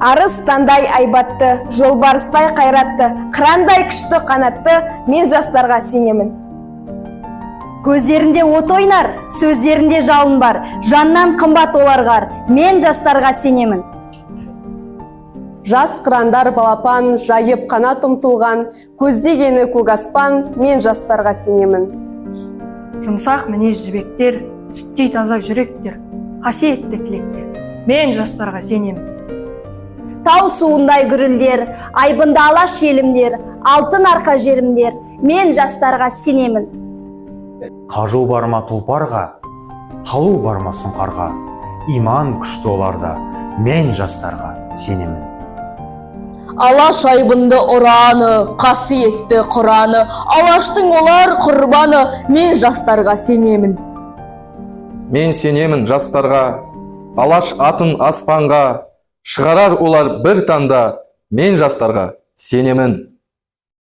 Арыстандай айбатты, жолбарыстай қайратты, қырандай күшті қанатты, мен жастарға сенемін. Көздерінде от ойнар, сөздерінде жалын бар, жаннан қымбат оларғар, мен жастарға сенемін. Жас қырандар балапан, жайып қанат ұмтылған, көздегені көк аспан, мен жастарға сенемін. Жұмсақ мінез жібектер, сүттей таза жүректер, қасиетті тілектер, мен жастарға сенемін. Тау суындай гүрілдер, айбында алаш елімдер, алтын арқа жерімдер, мен жастарға сенемін. Қажу барма тұлпарға, талу барма сұңқарға, иман күшті оларда, мен жастарға сенемін. Алаш айбынды ұраны, қасиетті құраны, алаштың олар құрбаны, мен жастарға сенемін. Мен сенемін жастарға, алаш атын аспанға, шығарар олар бір таңда, мен жастарға сенемін.